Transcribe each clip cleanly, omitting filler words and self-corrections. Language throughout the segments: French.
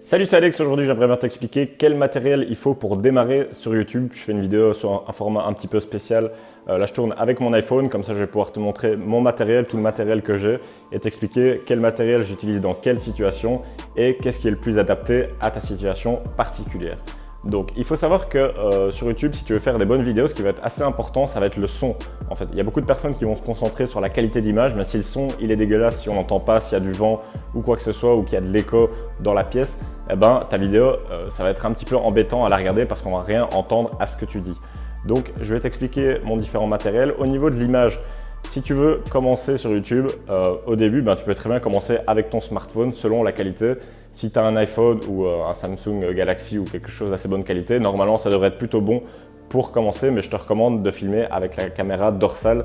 Salut, c'est Alex. Aujourd'hui, j'aimerais bien t'expliquer quel matériel il faut pour démarrer sur YouTube. Je fais une vidéo sur un format un petit peu spécial. Là, je tourne avec mon iPhone. Comme ça, je vais pouvoir te montrer mon matériel, tout le matériel que j'ai et t'expliquer quel matériel j'utilise dans quelle situation et qu'est-ce qui est le plus adapté à ta situation particulière. Donc, il faut savoir que sur YouTube, si tu veux faire des bonnes vidéos, ce qui va être assez important, ça va être le son. En fait, il y a beaucoup de personnes qui vont se concentrer sur la qualité d'image, mais si le son il est dégueulasse, si on n'entend pas, s'il y a du vent ou quoi que ce soit, ou qu'il y a de l'écho dans la pièce, eh ben, ta vidéo, ça va être un petit peu embêtant à la regarder parce qu'on va rien entendre à ce que tu dis. Donc, je vais t'expliquer mon différent matériel. Au niveau de l'image, si tu veux commencer sur YouTube, au début, tu peux très bien commencer avec ton smartphone selon la qualité. Si tu as un iPhone ou un Samsung Galaxy ou quelque chose d'assez bonne qualité, normalement ça devrait être plutôt bon pour commencer, mais je te recommande de filmer avec la caméra dorsale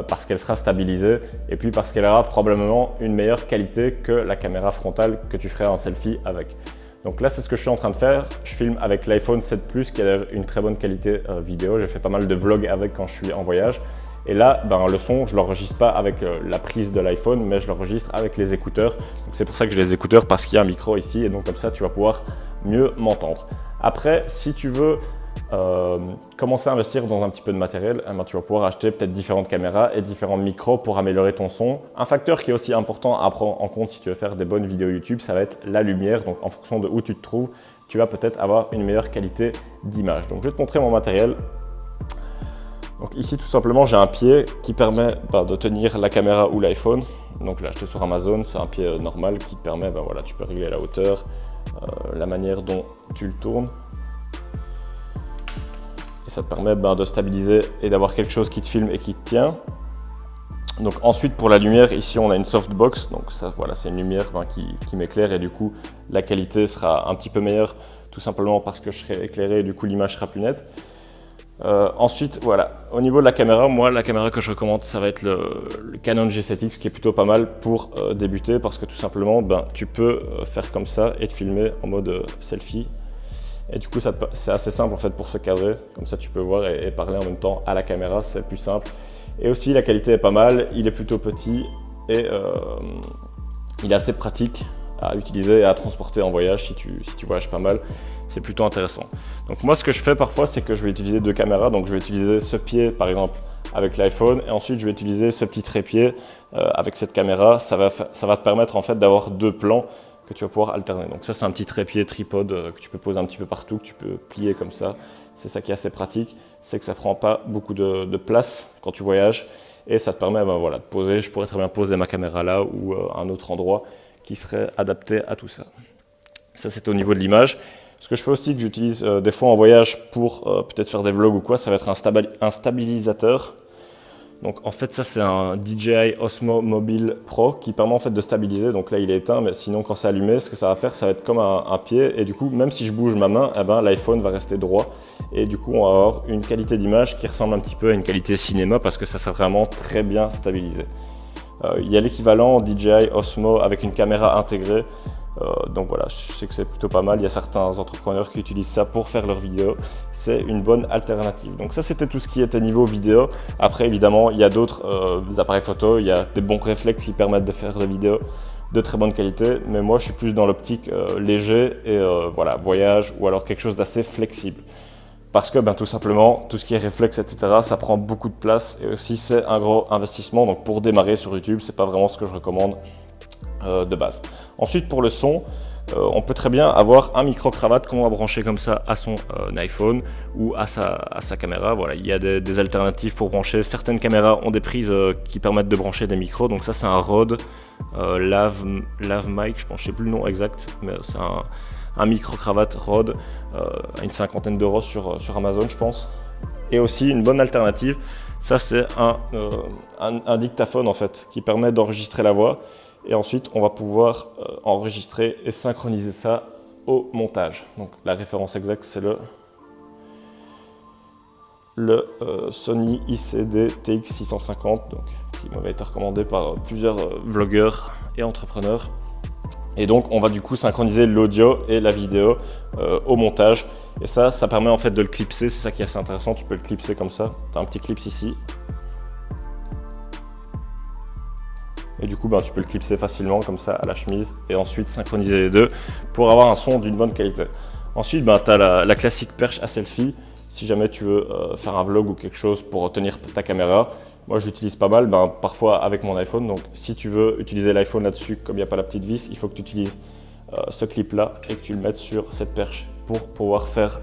parce qu'elle sera stabilisée et puis parce qu'elle aura probablement une meilleure qualité que la caméra frontale que tu ferais un selfie avec. Donc là, c'est ce que je suis en train de faire. Je filme avec l'iPhone 7 Plus qui a une très bonne qualité vidéo. J'ai fait pas mal de vlogs avec quand je suis en voyage. Et là, le son, je ne l'enregistre pas avec la prise de l'iPhone, mais je l'enregistre avec les écouteurs. C'est pour ça que j'ai les écouteurs parce qu'il y a un micro ici et donc comme ça, tu vas pouvoir mieux m'entendre. Après, si tu veux commencer à investir dans un petit peu de matériel, tu vas pouvoir acheter peut-être différentes caméras et différents micros pour améliorer ton son. Un facteur qui est aussi important à prendre en compte si tu veux faire des bonnes vidéos YouTube, ça va être la lumière. Donc en fonction de où tu te trouves, tu vas peut-être avoir une meilleure qualité d'image. Donc je vais te montrer mon matériel. Donc ici tout simplement j'ai un pied qui permet de tenir la caméra ou l'iPhone. Donc je l'ai acheté sur Amazon, c'est un pied normal qui te permet, tu peux régler la hauteur, la manière dont tu le tournes. Et ça te permet de stabiliser et d'avoir quelque chose qui te filme et qui te tient. Donc ensuite pour la lumière, ici on a une softbox, donc ça voilà, c'est une lumière qui m'éclaire et du coup la qualité sera un petit peu meilleure tout simplement parce que je serai éclairé et du coup l'image sera plus nette. Ensuite, voilà, au niveau de la caméra, moi la caméra que je recommande, ça va être le Canon G7X qui est plutôt pas mal pour débuter parce que tout simplement, tu peux faire comme ça et te filmer en mode selfie. Et du coup, c'est assez simple en fait pour se cadrer, comme ça tu peux voir et parler en même temps à la caméra, c'est plus simple. Et aussi la qualité est pas mal, il est plutôt petit et il est assez pratique à utiliser et à transporter en voyage si tu voyages pas mal. C'est plutôt intéressant. Donc moi, ce que je fais parfois, c'est que je vais utiliser deux caméras. Donc je vais utiliser ce pied, par exemple, avec l'iPhone. Et ensuite, je vais utiliser ce petit trépied avec cette caméra. Ça va te permettre en fait d'avoir deux plans que tu vas pouvoir alterner. Donc ça, c'est un petit trépied tripode que tu peux poser un petit peu partout, que tu peux plier comme ça. C'est ça qui est assez pratique. C'est que ça prend pas beaucoup de place quand tu voyages. Et ça te permet de poser. Je pourrais très bien poser ma caméra là ou à un autre endroit qui serait adapté à tout ça. Ça, c'est au niveau de l'image. Ce que je fais aussi, que j'utilise des fois en voyage pour peut-être faire des vlogs ou quoi, ça va être un stabilisateur. Donc en fait, ça c'est un DJI Osmo Mobile Pro qui permet en fait de stabiliser. Donc là, il est éteint, mais sinon quand c'est allumé, ce que ça va faire, ça va être comme un pied. Et du coup, même si je bouge ma main, l'iPhone va rester droit. Et du coup, on va avoir une qualité d'image qui ressemble un petit peu à une qualité cinéma parce que ça sera vraiment très bien stabilisé. Il y a l'équivalent DJI Osmo avec une caméra intégrée. Donc voilà, je sais que c'est plutôt pas mal. Il y a certains entrepreneurs qui utilisent ça pour faire leurs vidéos. C'est une bonne alternative. Donc ça, c'était tout ce qui était niveau vidéo. Après, évidemment, il y a d'autres appareils photo. Il y a des bons réflexes qui permettent de faire des vidéos de très bonne qualité. Mais moi, je suis plus dans l'optique léger et voyage ou alors quelque chose d'assez flexible. Parce que tout simplement, tout ce qui est réflexe, etc., ça prend beaucoup de place et aussi c'est un gros investissement. Donc pour démarrer sur YouTube, c'est pas vraiment ce que je recommande de base. Ensuite, pour le son, on peut très bien avoir un micro-cravate qu'on va brancher comme ça à son iPhone ou à sa caméra. Voilà, il y a des alternatives pour brancher. Certaines caméras ont des prises qui permettent de brancher des micros. Donc ça, c'est un Rode Lav Mic, je sais plus le nom exact, mais c'est un micro-cravate Rode à une 50aine d'euros sur Amazon, je pense. Et aussi une bonne alternative, ça c'est un dictaphone en fait qui permet d'enregistrer la voix. Et ensuite, on va pouvoir enregistrer et synchroniser ça au montage. Donc la référence exacte, c'est le Sony ICD TX650, qui m'avait été recommandé par plusieurs vlogueurs et entrepreneurs. Et donc, on va du coup synchroniser l'audio et la vidéo au montage. Et ça permet en fait de le clipser. C'est ça qui est assez intéressant. Tu peux le clipser comme ça. Tu as un petit clip ici. Et du coup, tu peux le clipser facilement comme ça à la chemise et ensuite synchroniser les deux pour avoir un son d'une bonne qualité. Ensuite, tu as la classique perche à selfie. Si jamais tu veux faire un vlog ou quelque chose pour tenir ta caméra, moi je l'utilise pas mal, parfois avec mon iPhone. Donc si tu veux utiliser l'iPhone là-dessus, comme il n'y a pas la petite vis, il faut que tu utilises ce clip-là et que tu le mettes sur cette perche pour pouvoir faire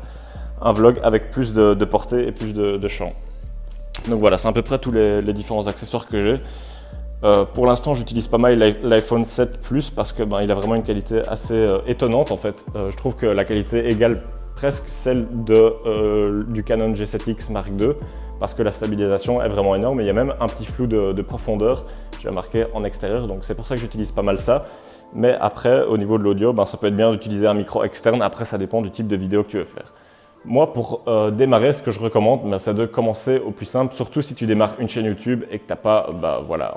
un vlog avec plus de portée et plus de champ. Donc voilà, c'est à peu près tous les différents accessoires que j'ai. Pour l'instant, j'utilise pas mal l'iPhone 7 Plus parce que il a vraiment une qualité assez étonnante en fait. Je trouve que la qualité égale presque celle du Canon G7X Mark II parce que la stabilisation est vraiment énorme et il y a même un petit flou de profondeur, j'ai remarqué en extérieur, donc c'est pour ça que j'utilise pas mal ça. Mais après, au niveau de l'audio, ça peut être bien d'utiliser un micro externe, après ça dépend du type de vidéo que tu veux faire. Moi, pour démarrer, ce que je recommande, c'est de commencer au plus simple, surtout si tu démarres une chaîne YouTube et que tu n'as pas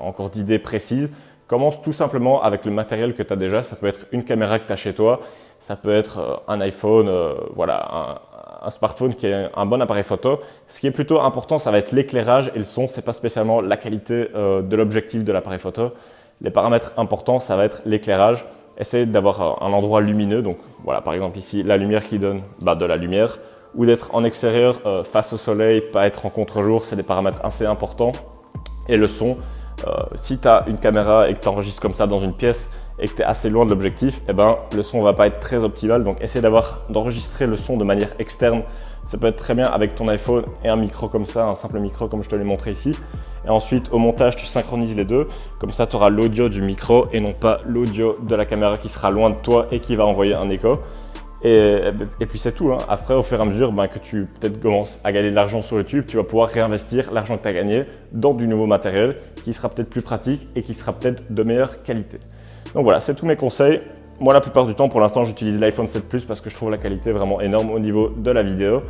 encore d'idées précises. Commence tout simplement avec le matériel que tu as déjà. Ça peut être une caméra que tu as chez toi, ça peut être un iPhone, un smartphone qui est un bon appareil photo. Ce qui est plutôt important, ça va être l'éclairage et le son. Ce n'est pas spécialement la qualité de l'objectif de l'appareil photo. Les paramètres importants, ça va être l'éclairage. Essaye d'avoir un endroit lumineux. Donc voilà, par exemple ici, la lumière qui donne de la lumière. Ou d'être en extérieur, face au soleil, pas être en contre-jour, c'est des paramètres assez importants. Et le son, si tu as une caméra et que tu enregistres comme ça dans une pièce et que tu es assez loin de l'objectif, le son ne va pas être très optimal. Donc essaie d'enregistrer le son de manière externe. Ça peut être très bien avec ton iPhone et un micro comme ça, un simple micro comme je te l'ai montré ici. Et ensuite, au montage, tu synchronises les deux. Comme ça, tu auras l'audio du micro et non pas l'audio de la caméra qui sera loin de toi et qui va envoyer un écho. Et puis c'est tout. Après, au fur et à mesure que tu peut-être commences à gagner de l'argent sur YouTube, tu vas pouvoir réinvestir l'argent que tu as gagné dans du nouveau matériel qui sera peut-être plus pratique et qui sera peut-être de meilleure qualité. Donc voilà, c'est tous mes conseils. Moi, la plupart du temps, pour l'instant, j'utilise l'iPhone 7 Plus parce que je trouve la qualité vraiment énorme au niveau de la vidéo.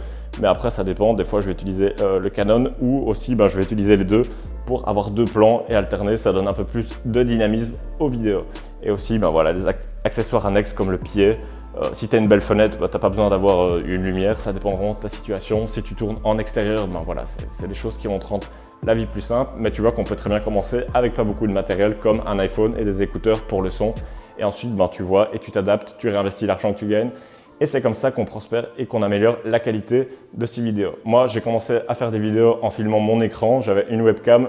Mais après, ça dépend. Des fois, je vais utiliser le Canon ou aussi, je vais utiliser les deux pour avoir deux plans et alterner. Ça donne un peu plus de dynamisme aux vidéos. Et aussi, des accessoires annexes comme le pied. Si tu as une belle fenêtre, tu n'as pas besoin d'avoir une lumière. Ça dépend vraiment de ta situation. Si tu tournes en extérieur, c'est des choses qui vont te rendre la vie plus simple. Mais tu vois qu'on peut très bien commencer avec pas beaucoup de matériel comme un iPhone et des écouteurs pour le son. Et ensuite, tu vois et tu t'adaptes, tu réinvestis l'argent que tu gagnes. Et c'est comme ça qu'on prospère et qu'on améliore la qualité de ces vidéos. Moi, j'ai commencé à faire des vidéos en filmant mon écran. J'avais une webcam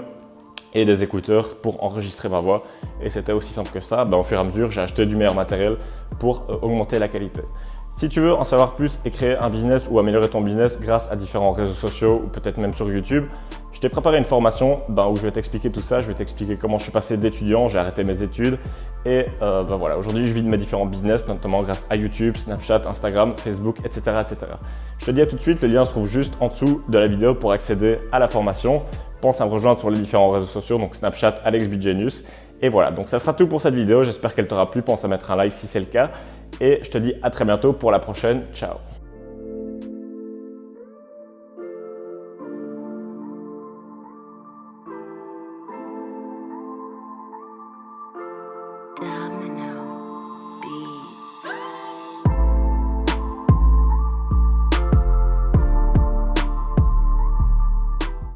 et des écouteurs pour enregistrer ma voix. Et c'était aussi simple que ça. Au fur et à mesure, j'ai acheté du meilleur matériel pour augmenter la qualité. Si tu veux en savoir plus et créer un business ou améliorer ton business grâce à différents réseaux sociaux ou peut-être même sur YouTube, je t'ai préparé une formation où je vais t'expliquer tout ça. Je vais t'expliquer comment je suis passé d'étudiant, j'ai arrêté mes études et aujourd'hui je vis de mes différents business, notamment grâce à YouTube, Snapchat, Instagram, Facebook, etc., etc. Je te dis à tout de suite, le lien se trouve juste en dessous de la vidéo pour accéder à la formation. Pense à me rejoindre sur les différents réseaux sociaux, donc Snapchat, Alex Bigenius. Et voilà, donc ça sera tout pour cette vidéo. J'espère qu'elle t'aura plu. Pense à mettre un like si c'est le cas. Et je te dis à très bientôt pour la prochaine. Ciao!